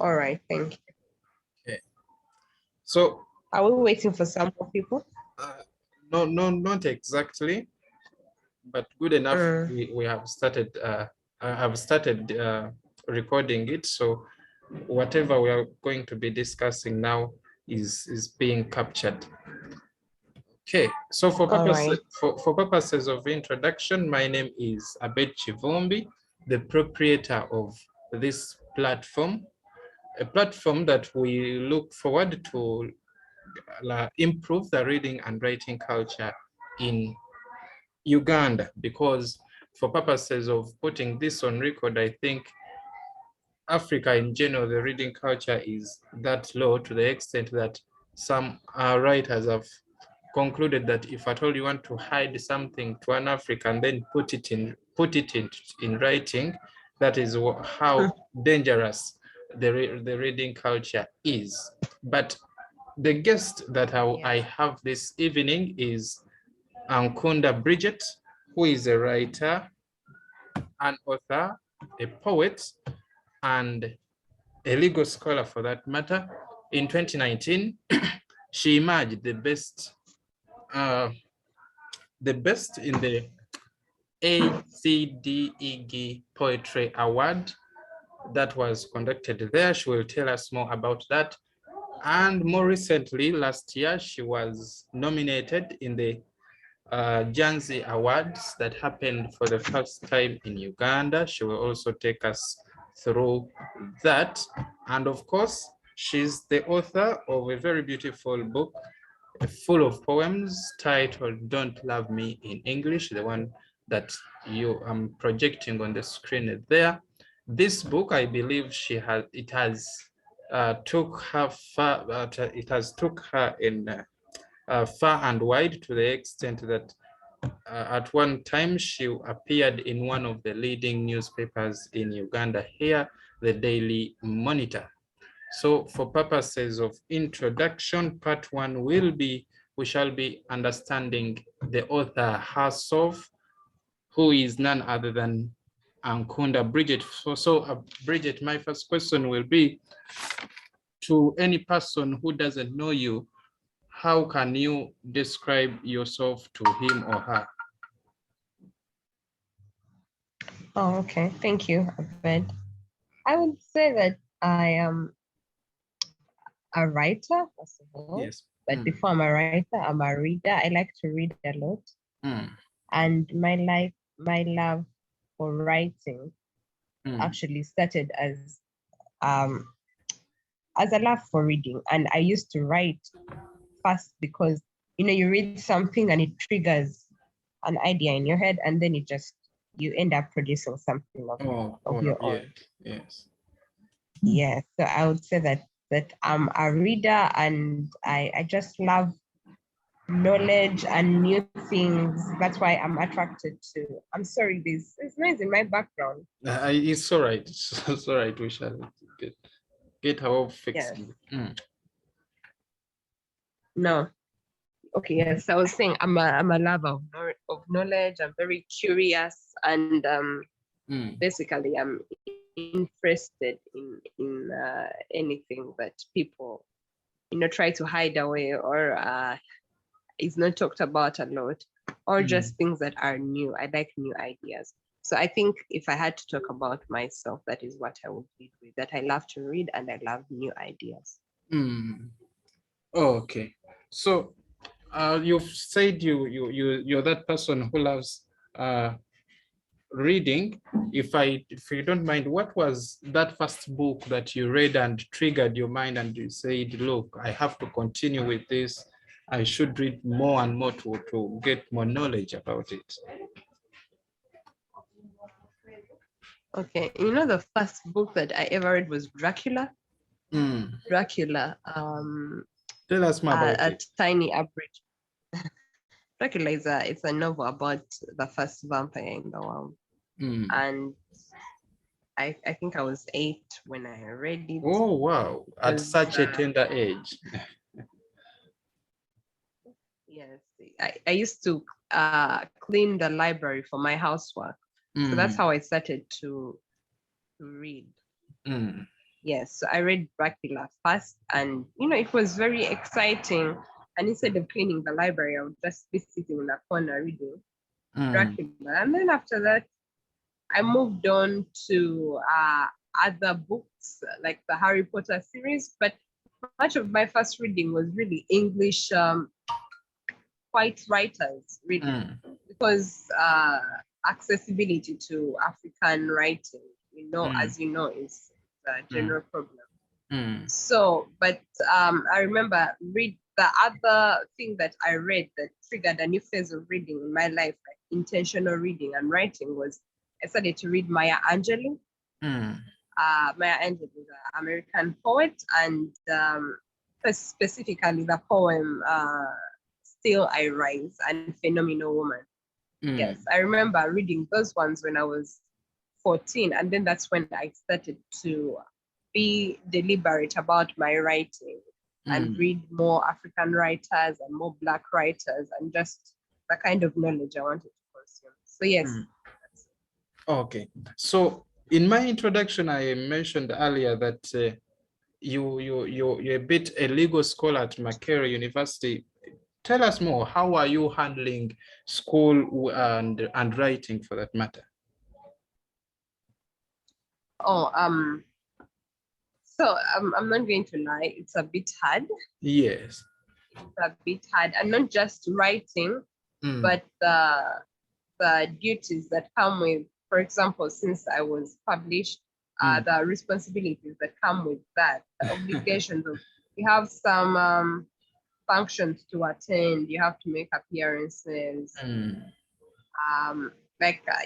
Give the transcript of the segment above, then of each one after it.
All right, thank you. Okay. So, Are we waiting for some more people? no, not exactly, but good enough. We have started. I have started recording it. So, whatever we are going to be discussing now is being captured. Okay, so All right. for purposes of introduction, my name is Abed Chivombi, the proprietor of this platform, a platform that we look forward to improve the reading and writing culture in Uganda, because for purposes of putting this on record, I think Africa in general, the reading culture is that low to the extent that some writers have concluded that if at all you want to hide something to an African, then put it in writing. That is how dangerous the reading culture is. But the guest that I have this evening is Ankunda Bridget, who is a writer, an author, a poet, and a legal scholar for that matter. In 2019, she emerged the best in the ACDEG Poetry Award that was conducted there. She will tell us more about that. And more recently, last year, she was nominated in the Janzi Awards that happened for the first time in Uganda. She will also take us through that. And of course, she's the author of a very beautiful book full of poems titled Don't Love Me in English, the one that you am projecting on the screen there. This book, I believe it has took her far, it has took her in far and wide, to the extent that at one time she appeared in one of the leading newspapers in Uganda here, the Daily Monitor. So for purposes of introduction, part one we shall be understanding the author herself, who is none other than Ankunda Bridget. So Bridget, my first question will be, to any person who doesn't know you, how can you describe yourself to him or her? Oh, okay. Thank you, Abed. I would say that I am a writer, first of all. Yes. But before I'm a writer, I'm a reader. I like to read a lot. And my love for writing actually started as a love for reading. And I used to write first because, you read something and it triggers an idea in your head, and then you end up producing something of your own. Yes. Yeah. So I would say that I'm a reader, and I just love knowledge and new things. That's why I'm attracted to. I'm sorry, there's noise in my background. It's all right. It's all right. We shall get our fix. Yes. No. Okay, yes. I was saying I'm a lover of knowledge. I'm very curious, and basically I'm interested in anything that people try to hide away, or is not talked about a lot, or just things that are new. I like new ideas. So I think if I had to talk about myself, that is what I would lead with, that I love to read and I love new ideas. Okay. So you've said you're that person who loves reading. If you don't mind, what was that first book that you read and triggered your mind and you said, look, I have to continue with this. I should read more and more to get more knowledge about it. Okay, the first book that I ever read was Dracula. Dracula. Tell us more about it. A tiny abridged. Dracula it's a novel about the first vampire in the world. And I think I was 8 when I read it. Oh, wow. At such a tender age. Yes. I used to clean the library for my housework. So that's how I started to read. Yes, so I read Dracula first, and it was very exciting. And instead of cleaning the library, I would just be sitting in a corner reading Dracula. And then after that, I moved on to other books like the Harry Potter series, but much of my first reading was really English white writers reading because accessibility to African writing, as you know, is a general problem. So, but I remember the other thing that I read that triggered a new phase of reading in my life, like intentional reading and writing, was I started to read Maya Angelou. Maya Angelou is an American poet, and specifically the poem Still I Rise and Phenomenal Woman. Yes, I remember reading those ones when I was 14, and then that's when I started to be deliberate about my writing and read more African writers and more Black writers and just the kind of knowledge I wanted to consume. So yes. Okay. So in my introduction, I mentioned earlier that you're a bit a legal scholar at Makerere University. Tell us more. How are you handling school and writing, for that matter? Oh, so I'm not going to lie, it's a bit hard. Yes. It's a bit hard, and not just writing, but the duties that come with, for example, since I was published, the responsibilities that come with that, the obligations of, you have some functions to attend, you have to make appearances,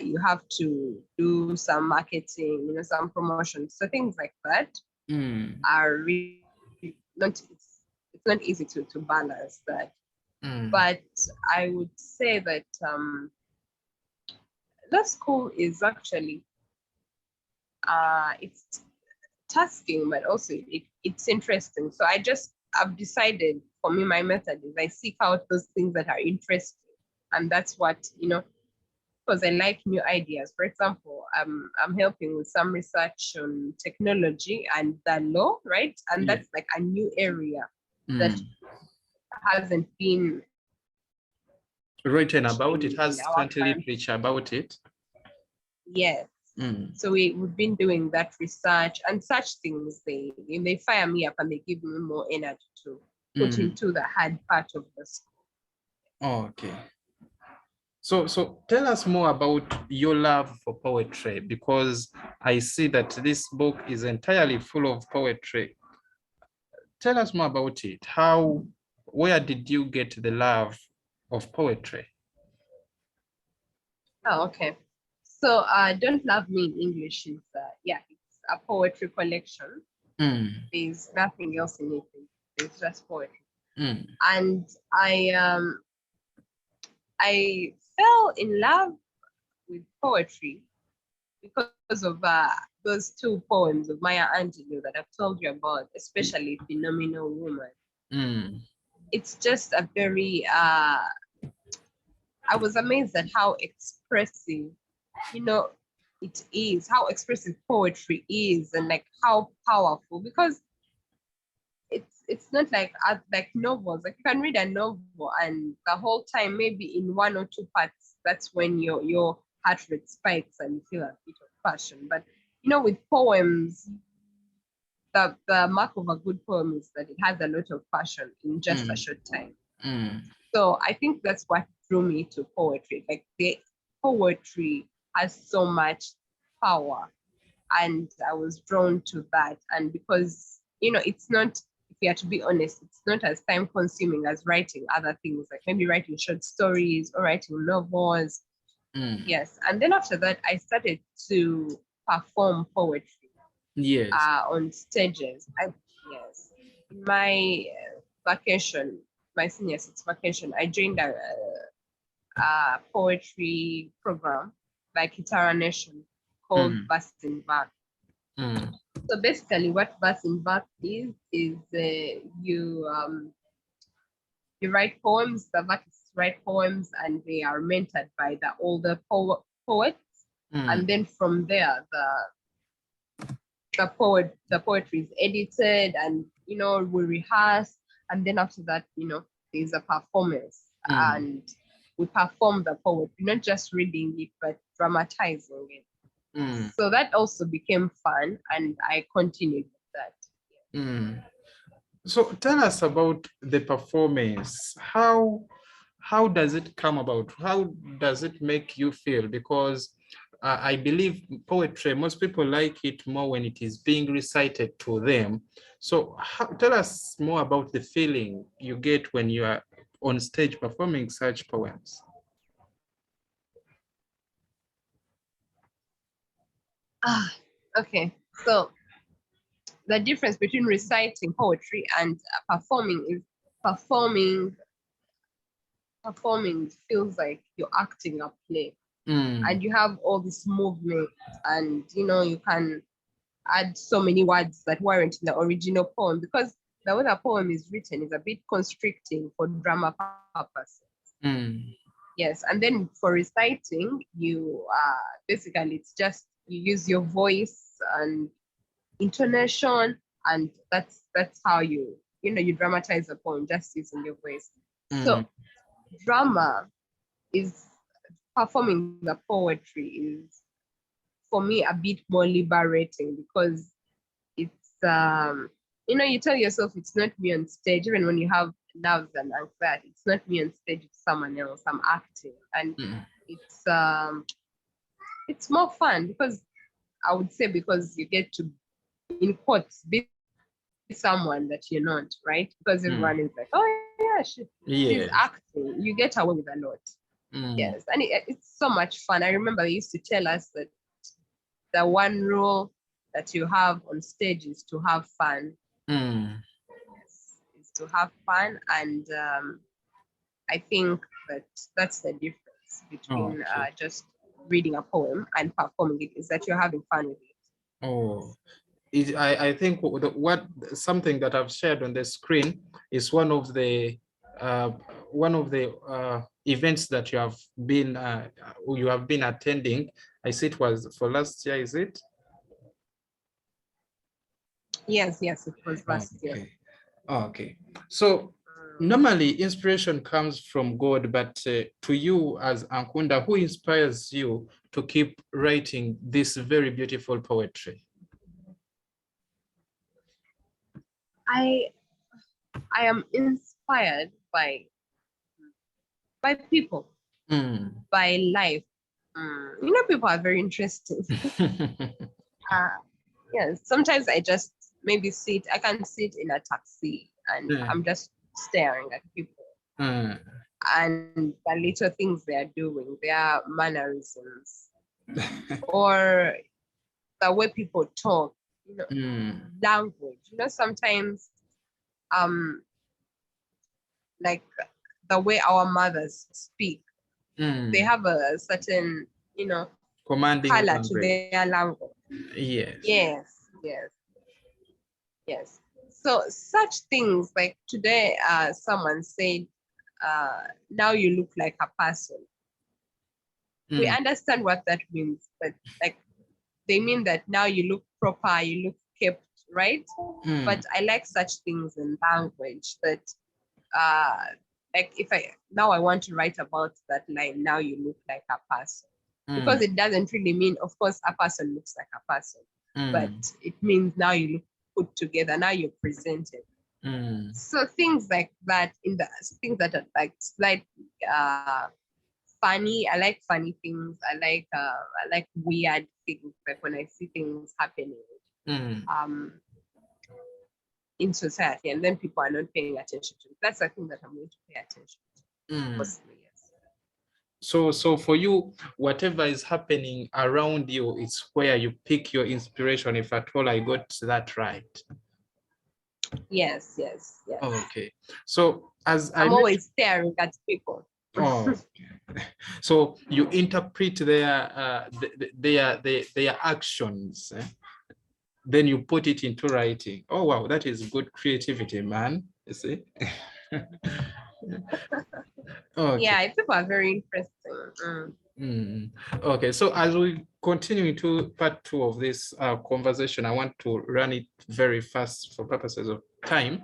you have to do some marketing, some promotions. So things like that are really not, it's not easy to balance that. But I would say that law school is actually it's tasking, but also it's interesting. So I've decided, for me, my method is I seek out those things that are interesting, and that's what because I like new ideas. For example, I'm helping with some research on technology and the law, right? And that's like a new area that hasn't been written about. It has scantily literature about it. Yes. So we've been doing that research and such things. They fire me up and they give me more energy to put into the hard part of the school. Okay. So tell us more about your love for poetry, because I see that this book is entirely full of poetry. Tell us more about it. Where did you get the love of poetry? Oh, okay. So Don't Love Me in English is, it's a poetry collection. There's nothing else in it. It's just poetry. And I fell in love with poetry because of those two poems of Maya Angelou that I've told you about, especially Phenomenal Woman. It's just a very, I was amazed at how expressive, it is, how expressive poetry is, and like how powerful, because it's not like novels. Like you can read a novel and the whole time, maybe in one or two parts, that's when your heart rate spikes and you feel a bit of passion. But with poems, the mark of a good poem is that it has a lot of passion in just a short time. So I think that's what drew me to poetry. Like the poetry has so much power, and I was drawn to that. And because it's not, if we are to be honest, it's not as time consuming as writing other things, like maybe writing short stories or writing novels. Yes. And then after that, I started to perform poetry. Yes. On stages. Yes. In my vacation, my senior six vacation, I joined a poetry program by Kitara Nation called Verse in Verse. So basically, what Verse in Verse is you write poems. The artists write poems, and they are mentored by the older poets. And then from there, the poetry is edited, and we rehearse, and then after that, there's a performance, and we perform the poetry, not just reading it, but dramatizing it. So that also became fun, and I continued with that. So tell us about the performance. How does it come about? How does it make you feel? Because I believe poetry, most people like it more when it is being recited to them. So tell us more about the feeling you get when you are on stage performing such poems. Okay, so the difference between reciting poetry and performing is performing feels like you're acting a play, and you have all this movement, and you can add so many words that weren't in the original poem, because the way the poem is written is a bit constricting for drama purposes. Yes, and then for reciting, you basically it's just you use your voice and intonation, and that's how you dramatize the poem just using your voice. So drama is performing the poetry is, for me, a bit more liberating, because it's you tell yourself it's not me on stage, even when you have nerves and anxiety, it's not me on stage, it's someone else, I'm acting, and it's more fun, because I would say, because you get to, in quotes, be someone that you're not, right? Because everyone is like, oh yeah, she's acting. You get away with a lot. Yes, and it's so much fun. I remember they used to tell us that the one rule that you have on stage is to have fun. Yes, is to have fun, and I think that's the difference between just reading a poem and performing it, is that you're having fun with it. Oh, I think something that I've shared on the screen is one of the events that you have been attending. I see it was for last year, is it? Yes, it was last year. Okay. So normally inspiration comes from God, but to you as Ankunda, who inspires you to keep writing this very beautiful poetry? I am inspired by people, by life. People are very interesting. Yes, sometimes I just maybe I can sit in a taxi and I'm just staring at people. And the little things they are doing, their mannerisms, or the way people talk, language. Sometimes like the way our mothers speak, they have a certain, commanding color language to their language. Yes. So such things, like today, someone said, now you look like a person. We understand what that means, but like they mean that now you look proper, you look kept, right? But I like such things in language that like if I want to write about that line, now you look like a person, because it doesn't really mean, of course, a person looks like a person, but it means now you look put together, now you're presented. So things like that, things that are like slight funny. I like funny things. I like weird things, like when I see things happening in society, and then people are not paying attention to it. That's the thing that I'm going to pay attention to. Mostly, yes. So for you, whatever is happening around you, it's where you pick your inspiration, if at all I got that right. Yes. Okay. So as I'm always staring at people. So you interpret their actions, then you put it into writing. Oh wow, that is good creativity, man. You see. Okay. Yeah, people are very interesting. Okay, so as we continue to part 2 of this conversation, I want to run it very fast for purposes of time.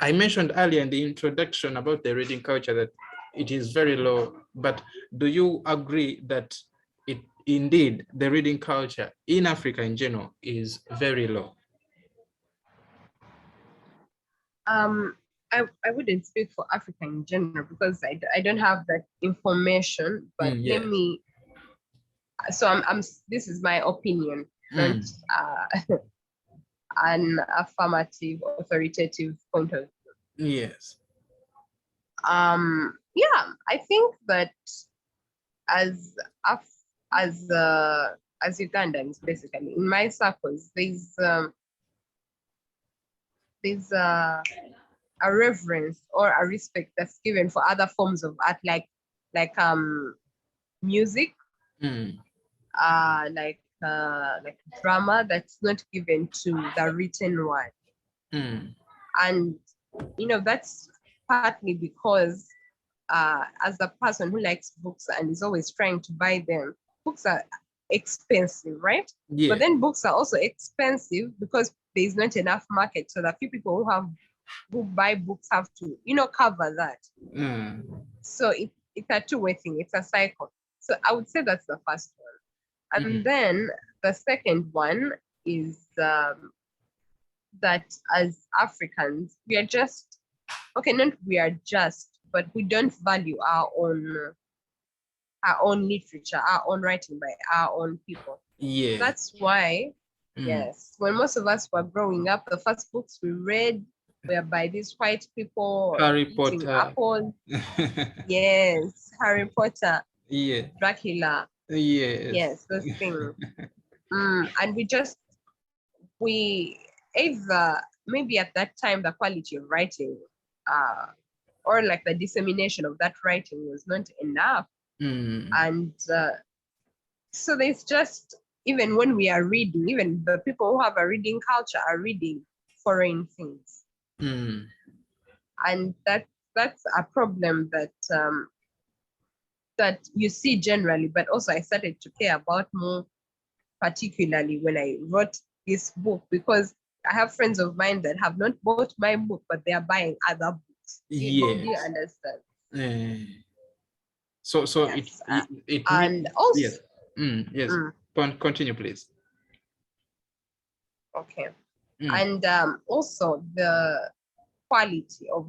I mentioned earlier in the introduction about the reading culture that it is very low, but do you agree that it indeed the reading culture in Africa in general is very low? I wouldn't speak for Africa in general because I don't have that information, but let Yes. me, so I'm this is my opinion, not an affirmative, authoritative point of view. Yes. Yeah, I think that as as Ugandans, basically, in my circles, there's a reverence or a respect that's given for other forms of art, like music, like drama, that's not given to the written word. And that's partly because as a person who likes books and is always trying to buy them, books are expensive, right? Yeah. But then books are also expensive because there's not enough market. So the few people who buy books have to, cover that. So it's a two-way thing. It's a cycle. So I would say that's the first one. And then the second one is that as Africans, we are just, okay, not we are just, but we don't value our own literature, our own writing by our own people. Yeah. That's why, yes, when most of us were growing up, the first books we read were by these white people Harry eating Potter. apples. Yes, Harry Potter. Yeah. Dracula. Yes. Yes, those things. And we either, maybe at that time, the quality of writing or like the dissemination of that writing was not enough. And so there's just, even when we are reading, even the people who have a reading culture are reading foreign things. And that's a problem that you see generally, but also I started to care about more, particularly when I wrote this book, because I have friends of mine that have not bought my book, but they are buying other books. Yes. Do you understand? So yes. it and means, also yes. Yes. Continue, please. Okay. And also the quality of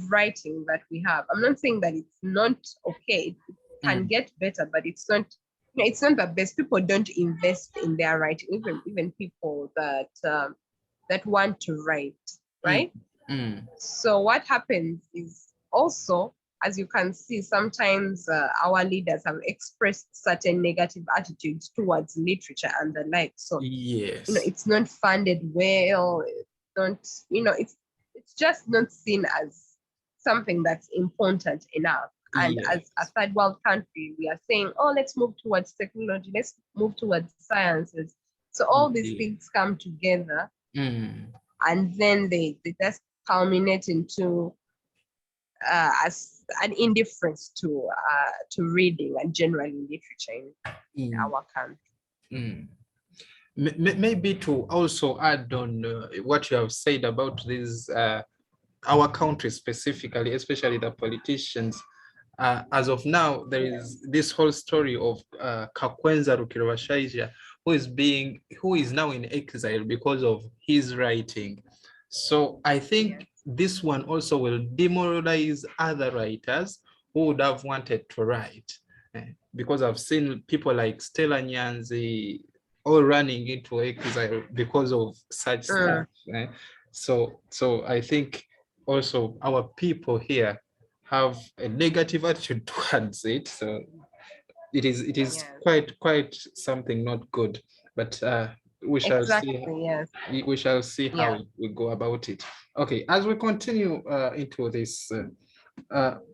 writing that we have. I'm not saying that it's not okay. It can get better, but it's not the best. People don't invest in their writing, even people that that want to write, right? So what happens is also, as you can see, sometimes our leaders have expressed certain negative attitudes towards literature and the like. So yes, it's not funded well. It's not, it's just not seen as something that's important enough. And as a third world country, we are saying, oh, let's move towards technology, let's move towards sciences. So all these things come together, and then they just culminate into as an indifference to reading and generally literature in our country. Maybe to also add on what you have said about this, our country specifically, especially the politicians. As of now, there is this whole story of Kakwenza Rukirabashaija, who is now in exile because of his writing. So I think this one also will demoralize other writers who would have wanted to write, because I've seen people like Stella Nyanzi all running into exile because of such stuff. So I think also our people here have a negative attitude towards it. So it is quite something not good. But we shall see. We shall see how we go about it. Okay, as we continue into this,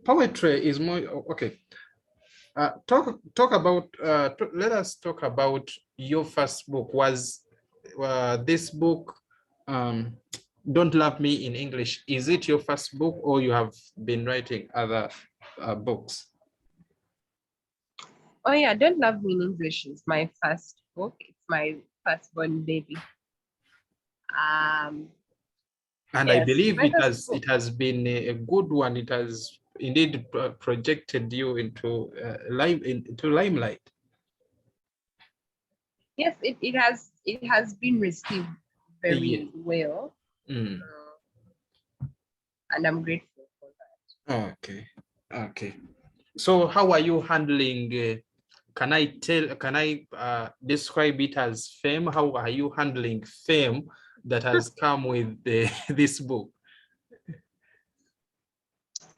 poetry is more okay. Talk about. Let us talk about your first book. Was this book, Don't Love Me in English? Is it your first book, or you have been writing other books? Oh yeah, Don't Love Me in English is my first book. It's my firstborn baby. And I Yes, believe my first it book. has been a good one. It has indeed projected you into limelight. Yes, it has been received Yeah. very well. Mm. And I'm grateful for that. Okay. Okay. So how are you handling can I describe it as fame? How are you handling fame that has come with this book?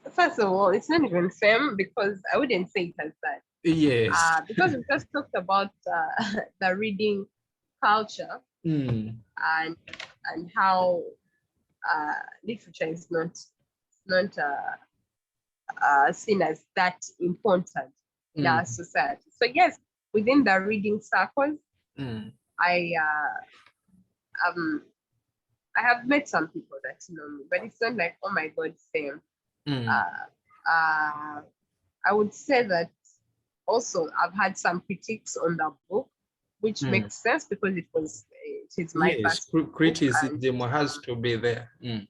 First of all, it's not even fame because I wouldn't say it as that. Yes. Because we just talked about the reading culture Mm. and how literature is not seen as that important in Mm. our society. So yes, within the reading circles, Mm. I I have met some people that know me, but it's not like, oh my God, fame. Mm. Uh, uh, I would say that also I've had some critiques on the book, which Mm. makes sense because it is my Yes, first book, and criticism has to be there. Mm.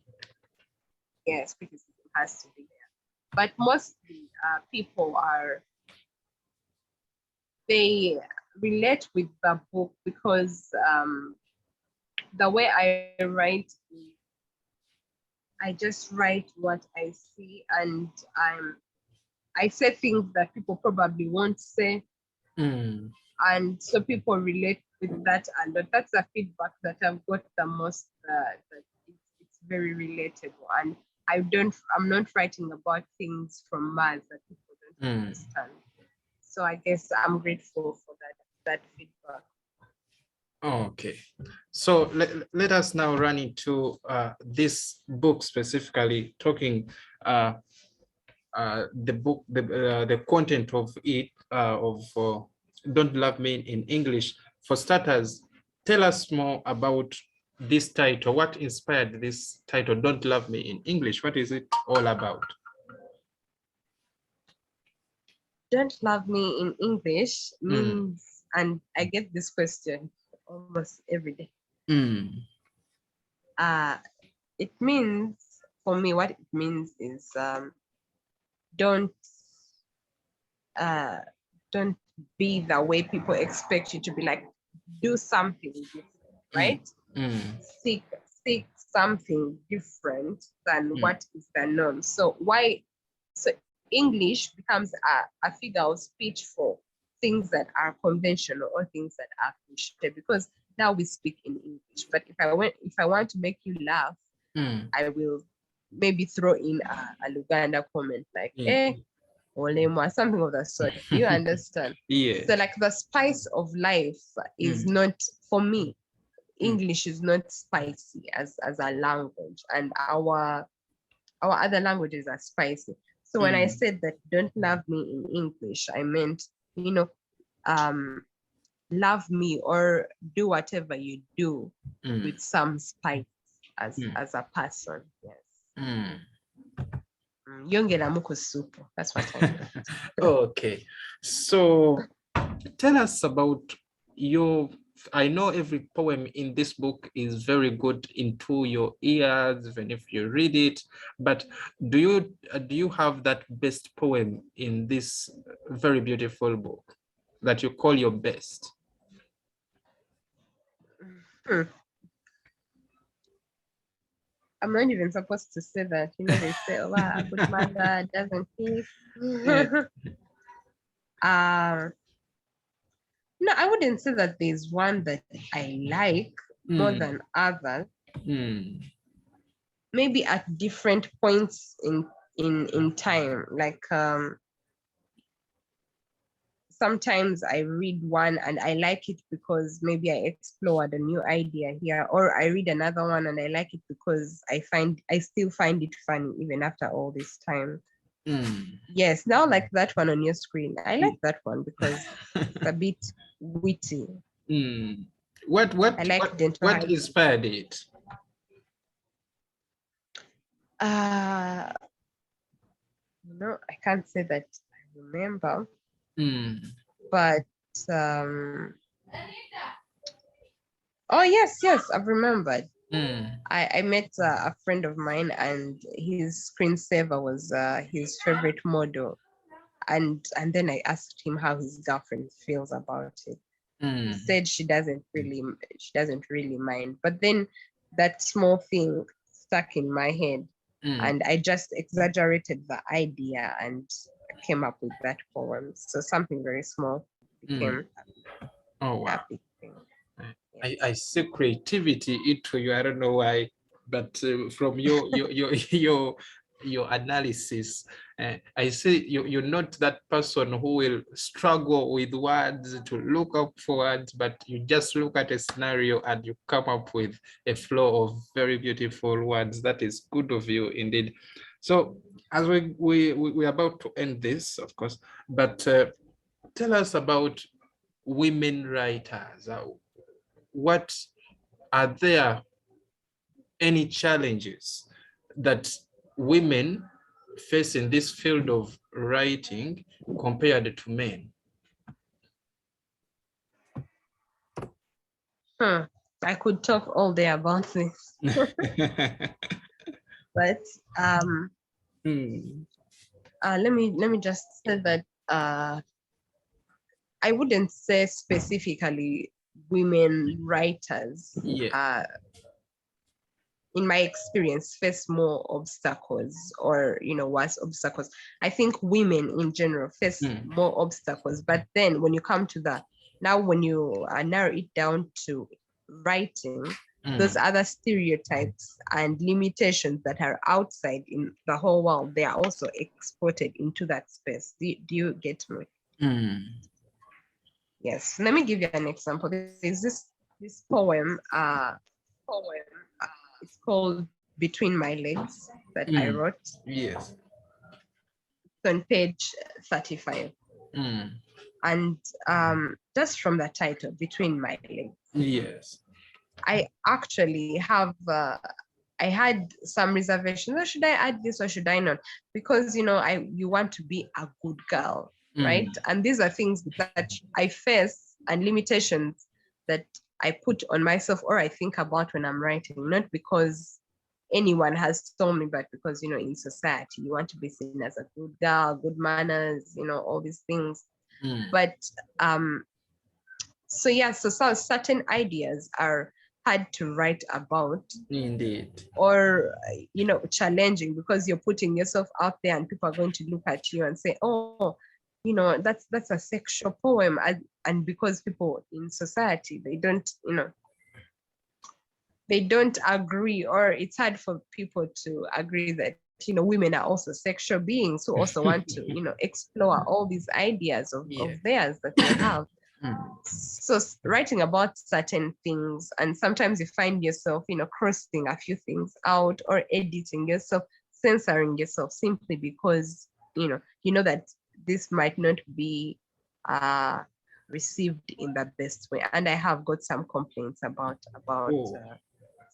yes, criticism has to be there. But mostly people they relate with the book because the way I write, I just write what I see, and I say things that people probably won't say, Mm. and so people relate with that, and that's the feedback that I've got the most. That it's very relatable, and I'm not writing about things from Mars that people don't Mm. understand. So I guess I'm grateful for that feedback. Okay, so let us now run into this book specifically, talking the content of it, of Don't Love Me in English. For starters, tell us more about this title. What inspired this title, Don't Love Me in English? What is it all about? Don't love me in English Mm. means, and I get this question almost every day. Mm. Uh, it means, for me, what it means is don't uh, don't be the way people expect you to be. Like, do something different, Mm. right? Mm. Seek something different than Mm. what is the norm. So why? So English becomes a figure of speech for things that are conventional or things that are cliche, because now we speak in English. But if I want to make you laugh, Mm. I will maybe throw in a Luganda comment like, Yeah. eh, Olema, something of that sort. Do you understand? Yeah. So like the spice of life is Mm. not, for me, Mm. English is not spicy as a language, and our other languages are spicy. So when I Mm. said that don't love me in English, I meant, um, love me or do whatever you do Mm. with some spice Mm. as a person. Yes. Mm. Yongera muku soup. That's what I meant. Okay, so tell us about your. I know every poem in this book is very good into your ears, even if you read it. But do you have that best poem in this very beautiful book that you call your best? Hmm. I'm not even supposed to say that. They say, oh, wow, a good mother doesn't kiss. Yeah. uh, no, I wouldn't say that there's one that I like more Mm. than others. Mm. Maybe at different points in time. Like sometimes I read one and I like it because maybe I explored a new idea here, or I read another one and I like it because I still find it funny even after all this time. Mm. Yes, now like that one on your screen. I like that one because it's a bit witty. Mm. I like dental What hygiene. inspired it? I can't say that I remember. Mm. But oh yes, I've remembered. I met a friend of mine, and his screensaver was his favorite model, and then I asked him how his girlfriend feels about it. He said she doesn't really mind, but then that small thing stuck in my head, and I just exaggerated the idea and came up with that poem. So something very small became a big thing. I see creativity into you. I don't know why, but from your analysis, I see you're not that person who will struggle with words to look up for words, but you just look at a scenario and you come up with a flow of very beautiful words. That is good of you indeed. So as we're about to end this, of course, but tell us about women writers. What are there any challenges that women face in this field of writing compared to men? I could talk all day about this. But let me just say that I wouldn't say specifically women writers. In my experience, face more obstacles, or worse obstacles. I think women in general face more obstacles, but then when you come to that, now when you narrow it down to writing, those other stereotypes and limitations that are outside in the whole world, they are also exported into that space. Do you get me? Yes. Let me give you an example. There's this poem. It's called Between My Legs that I wrote. Yes. It's on page 35. And just from the title, Between My Legs. Yes. I actually have, I had some reservations. Oh, should I add this or should I not? Because, you want to be a good girl, right? And these are things that I face and limitations that I put on myself or I think about when I'm writing, not because anyone has told me, but because, in society, you want to be seen as a good girl, good manners, all these things. But so certain ideas are hard to write about. Indeed. Or, challenging because you're putting yourself out there and people are going to look at you and say, oh, that's a sexual poem. And because people in society, they don't agree, or it's hard for people to agree that women are also sexual beings who also want to explore all these ideas of theirs that they have. So writing about certain things, and sometimes you find yourself crossing a few things out or editing yourself, censoring yourself simply because you know that this might not be received in the best way. And I have got some complaints about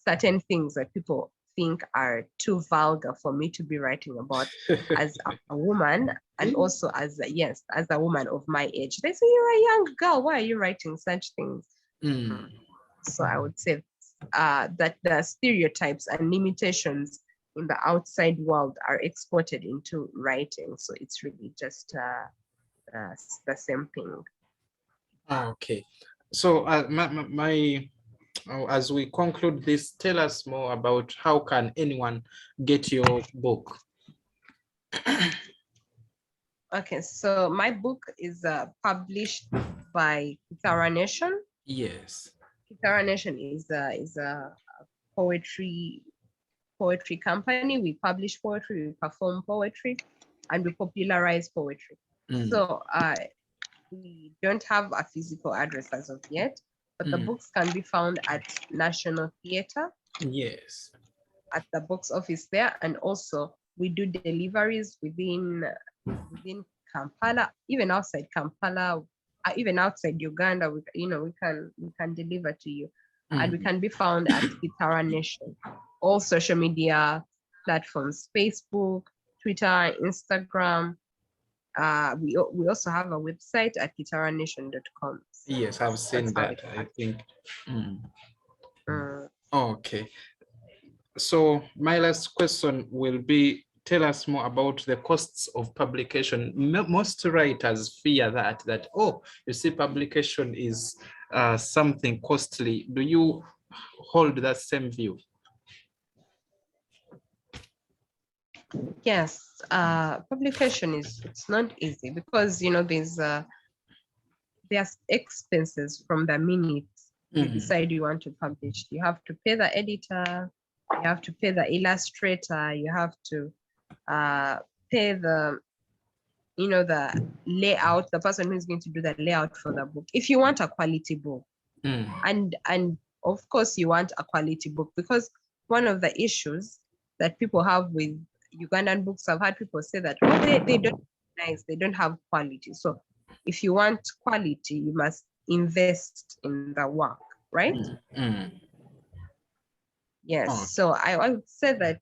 certain things that people think are too vulgar for me to be writing about as a woman, and also as a woman of my age. They say, you're a young girl, why are you writing such things? So I would say that the stereotypes and limitations in the outside world are exported into writing. So it's really just the same thing. Okay. So as we conclude this, tell us more about how can anyone get your book? Okay, so my book is published by Kitara Nation. Yes. Kitara Nation is a poetry company. We publish poetry, we perform poetry, and we popularize poetry. So we don't have a physical address as of yet, but the books can be found at National Theatre. Yes. At the box office there, and also we do deliveries within Kampala, even outside Kampala, even outside Uganda. We can deliver to you, and we can be found at Kitara Nation. All social media platforms: Facebook, Twitter, Instagram, we also have a website at kitaranation.com. Yes, I've seen that, I think. Okay. So my last question will be, tell us more about the costs of publication. Most writers fear that, oh, you see, publication is something costly. Do you hold that same view? Yes, publication it's not easy because there's expenses from the minute you decide you want to publish. You have to pay the editor, you have to pay the illustrator, you have to pay the the layout, the person who's going to do the layout for the book. If you want a quality book, and of course you want a quality book, because one of the issues that people have with Ugandan books, I've had people say that, oh, they don't nice, they don't have quality. So if you want quality, you must invest in the work, right? Yes. So I would say that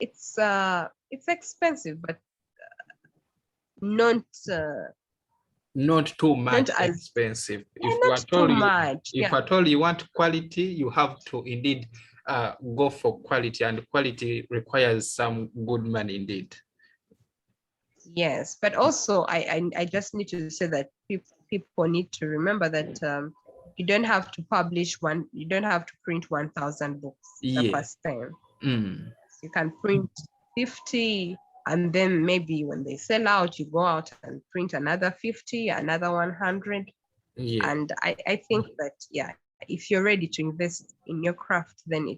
it's expensive, but not too much expensive. If at all you want quality, you have to indeed go for quality, and quality requires some good money indeed. Yes, but also I just need to say that people need to remember that you don't have to you don't have to print 1,000 books the first time. You can print 50, and then maybe when they sell out, you go out and print another 50, another 100. And I think that, if you're ready to invest in your craft, then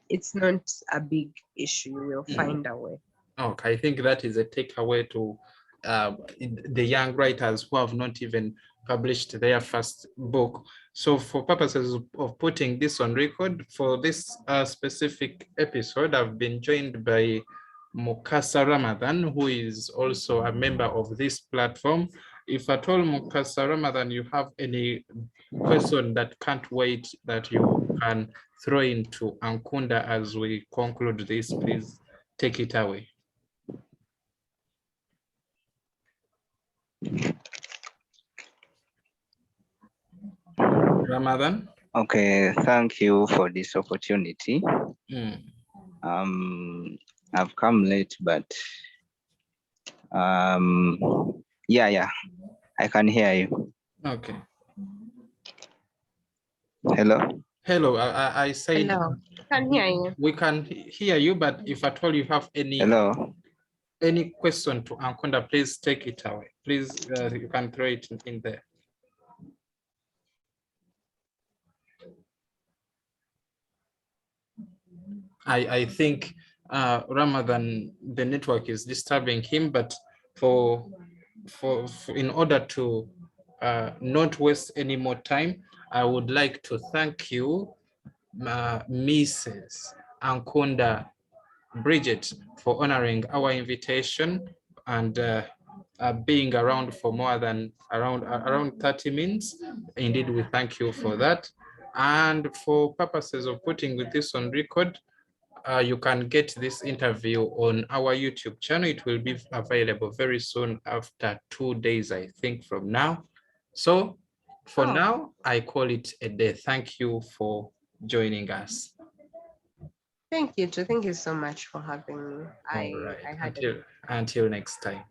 it's not a big issue. You will find a way. Okay, I think that is a takeaway to the young writers who have not even published their first book. So for purposes of putting this on record, for this specific episode, I've been joined by Mukasa Ramadan, who is also a member of this platform. If at all, Mukasa Ramadan, you have any question that can't wait that you can throw into Ankunda as we conclude this, please take it away. Ramadan. Okay, thank you for this opportunity. I've come late, but yeah, I can hear you. Okay. Hello. Hello. I said. Hello. Can hear you. We can hear you, but if at all you have any question to Ankunda, please take it away. Please, you can throw it in there. I think Ramadan, the network is disturbing him, but for in order to not waste any more time, I would like to thank you, Mrs. Ankunda Bridget, for honoring our invitation and being around for more than around 30 minutes. Indeed, we thank you for that. And for purposes of putting this on record, you can get this interview on our YouTube channel. It will be available very soon, after 2 days, I think, from now. So for now, I call it a day. Thank you for joining us. Thank you too. Thank you so much for having me. All right. Until next time.